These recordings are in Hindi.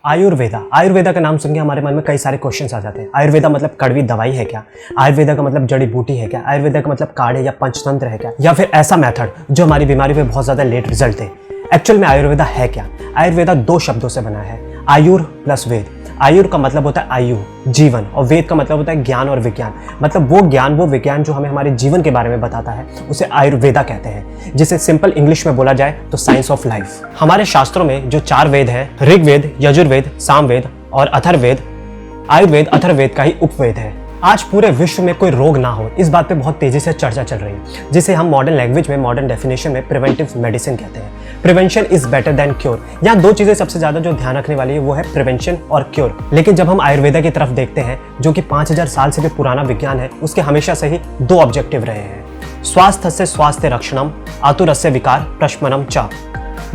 आयुर्वेदा। आयुर्वेदा का नाम सुन के हमारे मन में कई सारे क्वेश्चंस आ जाते हैं। आयुर्वेदा मतलब कड़वी दवाई है क्या? आयुर्वेदा का मतलब जड़ी बूटी है क्या? आयुर्वेदा का मतलब काढ़े या पंचतंत्र है क्या? या फिर ऐसा मेथड जो हमारी बीमारी पे बहुत ज्यादा लेट रिजल्ट दे। एक्चुअल में आयुर्वेदा है क्या? आयुर्वेदा दो शब्दों से बना है, आयुर प्लस वेद। आयुर का मतलब होता है आयु, जीवन, और वेद का मतलब होता है ज्ञान और विज्ञान। मतलब वो ज्ञान, वो विज्ञान जो हमें हमारे जीवन के बारे में बताता है, उसे आयुर्वेदा कहते हैं, जिसे सिंपल इंग्लिश में बोला जाए तो साइंस ऑफ लाइफ। हमारे शास्त्रों में जो 4 वेद हैं, ऋग्वेद, यजुर्वेद, सामवेद और अथर्ववेद, आयुर्वेद अथर्ववेद का ही उपवेद है। आज पूरे विश्व में कोई रोग ना हो, इस बात पे बहुत तेजी से चर्चा चल रही है, जिसे हम मॉडर्न लैंग्वेज में, मॉडर्न डेफिनेशन में प्रिवेंटिव मेडिसिन कहते हैं। Prevention is better than cure. यहाँ दो चीजें सबसे ज्यादा जो ध्यान रखने वाली है वो है प्रिवेंशन और क्योर। लेकिन जब हम आयुर्वेदा की तरफ देखते हैं, जो कि 5000 साल से भी पुराना विज्ञान है, उसके हमेशा से ही 2 ऑब्जेक्टिव रहे हैं। स्वास्थ्य से स्वास्थ्य रक्षणम, आतुरस्य विकार प्रशमनम च,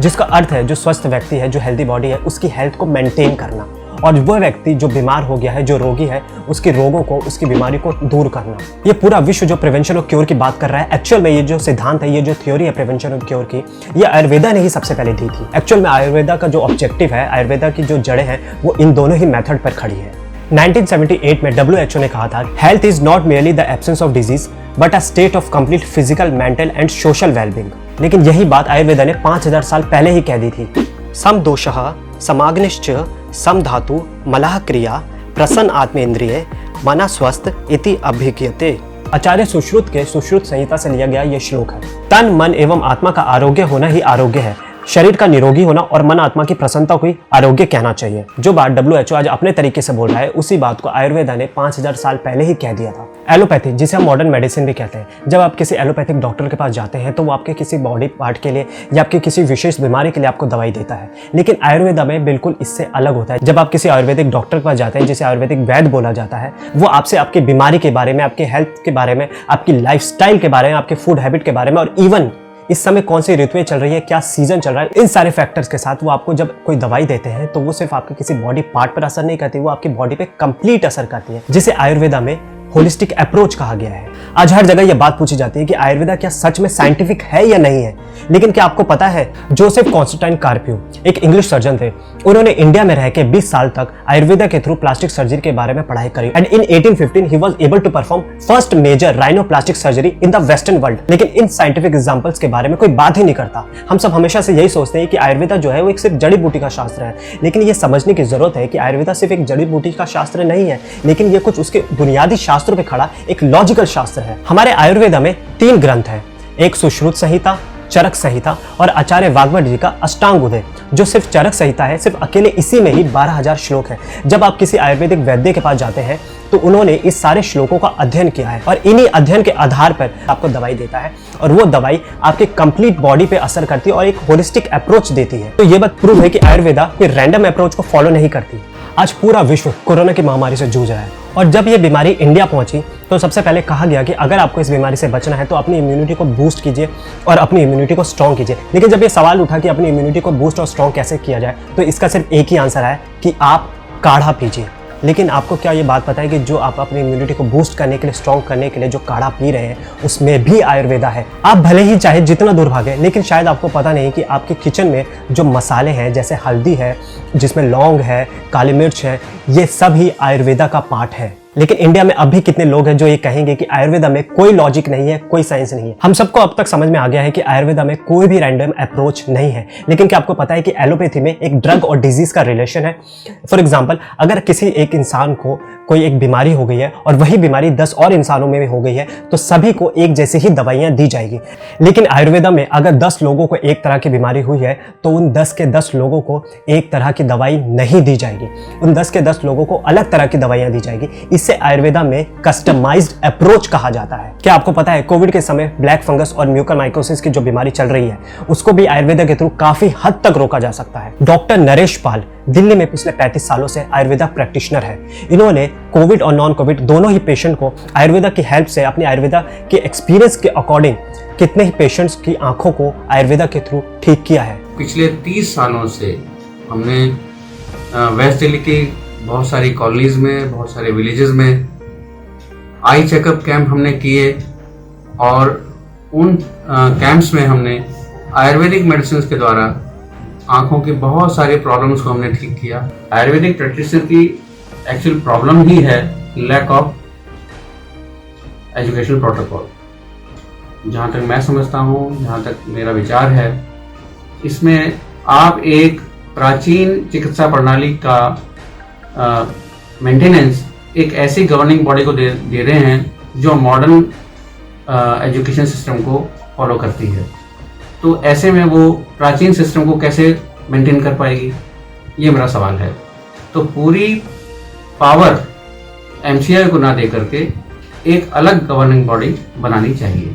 जिसका अर्थ है जो स्वस्थ व्यक्ति है, जो हेल्दी बॉडी है, उसकी हेल्थ को मेंटेन करना, और वो व्यक्ति जो बीमार हो गया है, जो रोगी है, उसके रोगों को, उसकी बीमारी को दूर करना। ये पूरा विश्व जो प्रिवेंशन और क्योर की बात कर रहा है, एक्चुअल में ये जो सिद्धांत है, ये जो थ्योरी है प्रिवेंशन और क्योर की, ये आयुर्वेदा ने ही सबसे पहले दी थी। एक्चुअल में आयुर्वेदा का जो ऑब्जेक्टिव है, आयुर्वेदा की जो जड़ें हैं, वो इन दोनों ही मेथड पर खड़ी है। 1978 में WHO ने कहा था, health is not merely the absence of disease but a state of complete physical, mental and social wellbeing. लेकिन यही बात आयुर्वेदा ने 5000 साल पहले ही कह दी थी। सम दोषः समाग्निश्च सम धातु मलह क्रिया प्रसन्न आत्मेन्द्रिय मना स्वस्थ इति अभिज्ञते। आचार्य सुश्रुत के सुश्रुत संहिता से लिया गया यह श्लोक है। तन, मन एवं आत्मा का आरोग्य होना ही आरोग्य है। शरीर का निरोगी होना और मन आत्मा की प्रसन्नता को ही आरोग्य कहना चाहिए। जो बात WHO आज अपने तरीके से बोल रहा है, उसी बात को आयुर्वेदा ने 5000 साल पहले ही कह दिया था। एलोपैथी, जिसे हम मॉडर्न मेडिसिन भी कहते हैं, जब आप किसी एलोपैथिक डॉक्टर के पास जाते हैं तो वो आपके किसी बॉडी पार्ट के लिए या आपकी किसी विशेष बीमारी के लिए आपको दवाई देता है। लेकिन आयुर्वेदा में बिल्कुल इससे अलग होता है। जब आप किसी आयुर्वेदिक डॉक्टर के पास जाते हैं, जिसे आयुर्वेदिक वैद्य बोला जाता है, वो आपसे आपकी बीमारी के बारे में, आपके हेल्थ के बारे में, आपकी लाइफस्टाइल के बारे में, आपके फूड हैबिट के बारे में, और इवन इस समय कौन सी ऋतुएं चल रही है, क्या सीजन चल रहा है, इन सारे फैक्टर्स के साथ वो आपको जब कोई दवाई देते हैं तो वो सिर्फ आपके किसी बॉडी पार्ट पर असर नहीं करती, वो आपकी बॉडी पे कंप्लीट असर करती है, जिसे आयुर्वेदा में होलिस्टिक अप्रोच कहा गया है। आज हर जगह यह बात पूछी जाती है कि आयुर्वेदा क्या सच में साइंटिफिक है या नहीं है। लेकिन क्या आपको पता है, जोसेफ कॉन्स्टेंटाइन कार्प्यू एक इंग्लिश सर्जन थे। उन्होंने इंडिया में रह के 20 साल तक आयुर्वेदा के थ्रू प्लास्टिक सर्जरी के बारे में पढ़ाई करी, and in 1815 he was able to perform first major rhinoplastic surgery in the western world. लेकिन इन साइंटिफिक एग्जांपल्स के बारे में कोई बात ही नहीं करता। हम सब हमेशा से यही सोचते हैं कि आयुर्वेदा जो है वो एक सिर्फ जड़ी बूटी का शास्त्र है। लेकिन ये समझने की जरूरत है कि आयुर्वेदा सिर्फ एक जड़ी बूटी का शास्त्र नहीं है, लेकिन ये कुछ उसके बुनियादी शास्त्रों पे खड़ा एक लॉजिकल शास्त्र है। हमारे आयुर्वेदा में 3 ग्रंथ हैं, एक सुश्रुत संहिता, चरक संहिता और आचार्य वाग्भट जी का अष्टांग उदय। जो सिर्फ चरक संहिता है, सिर्फ अकेले इसी में ही 12000 श्लोक है। जब आप किसी आयुर्वेदिक वैद्य के पास जाते हैं तो उन्होंने इस सारे श्लोकों का अध्ययन किया है, और इन्हीं अध्ययन के आधार पर आपको दवाई देता है, और वो दवाई आपके कंप्लीट बॉडी पे असर करती है और एक होलिस्टिक अप्रोच देती है। तो ये बात प्रूव है कि आयुर्वेदा कोई रैंडम अप्रोच को फॉलो नहीं करती। आज पूरा विश्व कोरोना की महामारी से जूझ रहा है, और जब ये बीमारी इंडिया पहुंची तो सबसे पहले कहा गया कि अगर आपको इस बीमारी से बचना है तो अपनी इम्यूनिटी को बूस्ट कीजिए और अपनी इम्यूनिटी को स्ट्रॉन्ग कीजिए। लेकिन जब ये सवाल उठा कि अपनी इम्यूनिटी को बूस्ट और स्ट्रॉन्ग कैसे किया जाए, तो इसका सिर्फ एक ही आंसर है कि आप काढ़ा पीजिए। लेकिन आपको क्या ये बात पता है कि जो आप अपनी इम्यूनिटी को बूस्ट करने के लिए, स्ट्रॉन्ग करने के लिए जो काढ़ा पी रहे हैं, उसमें भी आयुर्वेदा है। आप भले ही चाहे जितना दूर भागे, लेकिन शायद आपको पता नहीं कि आपके किचन में जो मसाले हैं, जैसे हल्दी है, जिसमें लौंग है, काली मिर्च है, ये सब ही आयुर्वेदा का पार्ट है। लेकिन इंडिया में अब भी कितने लोग हैं जो ये कहेंगे कि आयुर्वेदा में कोई लॉजिक नहीं है, कोई साइंस नहीं है। हम सबको अब तक समझ में आ गया है कि आयुर्वेदा में कोई भी रैंडम अप्रोच नहीं है। लेकिन क्या आपको पता है कि एलोपैथी में एक ड्रग और डिजीज का रिलेशन है? फॉर एग्जाम्पल, अगर किसी एक इंसान को कोई एक बीमारी हो गई है और वही बीमारी 10 और इंसानों में भी हो गई है, तो सभी को एक जैसी ही दवाइयां दी जाएगी। लेकिन आयुर्वेदा में अगर 10 लोगों को एक तरह की बीमारी हुई है तो उन 10 के 10 लोगों को एक तरह की दवाई नहीं दी जाएगी, उन 10 के 10 लोगों को अलग तरह की दवाइयां दी जाएगी। इसे आयुर्वेदा में कस्टमाइज्ड अप्रोच कहा जाता है। क्या आपको पता है कोविड के समय ब्लैक फंगस और म्यूकरमाइकोसिस की जो बीमारी चल रही है, उसको भी आयुर्वेदा के थ्रू काफी हद तक रोका जा सकता है। डॉक्टर नरेश पाल दिल्ली में पिछले 35 सालों से आयुर्वेदा प्रैक्टिशनर है। इन्होंने कोविड और नॉन कोविड दोनों ही पेशेंट को आयुर्वेदा की हेल्प से, अपनी आयुर्वेदा के एक्सपीरियंस के अकॉर्डिंग, कितने ही पेशेंट्स की आंखों को आयुर्वेदा के थ्रू ठीक किया है। पिछले 30 सालों से हमने वेस्ट दिल्ली की बहुत सारी कॉलोनीज में, बहुत सारे विलेजेस में आई चेकअप कैंप हमने किए, और उन कैंप्स में हमने आयुर्वेदिक मेडिसिन के द्वारा आंखों की बहुत सारी प्रॉब्लम्स को हमने ठीक किया। आयुर्वेदिक प्रैक्टिशनर की एक्चुअल प्रॉब्लम ही है लैक ऑफ एजुकेशन प्रोटोकॉल। जहाँ तक मैं समझता हूँ, जहाँ तक मेरा विचार है, इसमें आप एक प्राचीन चिकित्सा प्रणाली का मेंटेनेंस एक ऐसी गवर्निंग बॉडी को दे रहे हैं जो मॉडर्न एजुकेशन सिस्टम को फॉलो करती है। तो ऐसे में वो प्राचीन सिस्टम को कैसे मेंटेन कर पाएगी, ये मेरा सवाल है। तो पूरी पावर एमसीआई को ना दे करके एक अलग गवर्निंग बॉडी बनानी चाहिए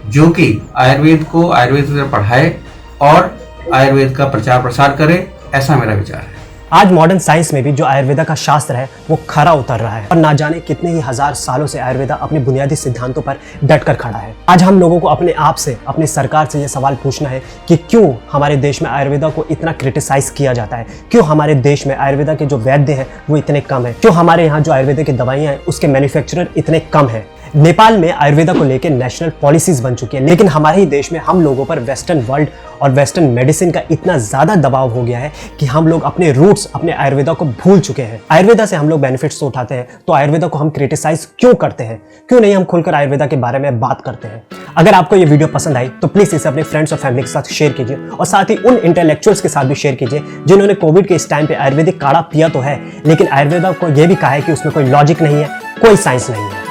जो कि आयुर्वेद से पढ़ाए और आयुर्वेद का प्रचार प्रसार करे, ऐसा मेरा विचार है। आज मॉडर्न साइंस में भी जो आयुर्वेदा का शास्त्र है वो खरा उतर रहा है और ना जाने कितने ही हजार सालों से आयुर्वेदा अपने बुनियादी सिद्धांतों पर डटकर खड़ा है। आज हम लोगों को अपने आप से, अपनी सरकार से ये सवाल पूछना है कि क्यों हमारे देश में आयुर्वेदा को इतना क्रिटिसाइज किया जाता है, क्यों हमारे देश में आयुर्वेदा के जो वैद्य हैं वो इतने कम है, क्यों हमारे यहाँ जो आयुर्वेदा की दवाइयाँ हैं उसके मैन्युफैक्चरर इतने कम है। नेपाल में आयुर्वेदा को लेकर नेशनल पॉलिसीज बन चुकी है, लेकिन हमारे ही देश में हम लोगों पर वेस्टर्न वर्ल्ड और वेस्टर्न मेडिसिन का इतना ज्यादा दबाव हो गया है कि हम लोग अपने रूट्स, अपने आयुर्वेदा को भूल चुके हैं। आयुर्वेदा से हम लोग बेनिफिट्स तो उठाते हैं, तो आयुर्वेदा को हम क्रिटिसाइज क्यों करते हैं? क्यों नहीं हम खुलकर आयुर्वेदा के बारे में बात करते हैं? अगर आपको ये वीडियो पसंद आई तो प्लीज इसे अपने फ्रेंड्स और फैमिली के साथ शेयर कीजिए और साथ ही उन इंटेलेक्चुअल्स के साथ भी शेयर कीजिए जिन्होंने कोविड के इस टाइम पे आयुर्वेदिक काढ़ा पिया तो है, लेकिन आयुर्वेदा को यह भी कहा है कि उसमें कोई लॉजिक नहीं है, कोई साइंस नहीं है।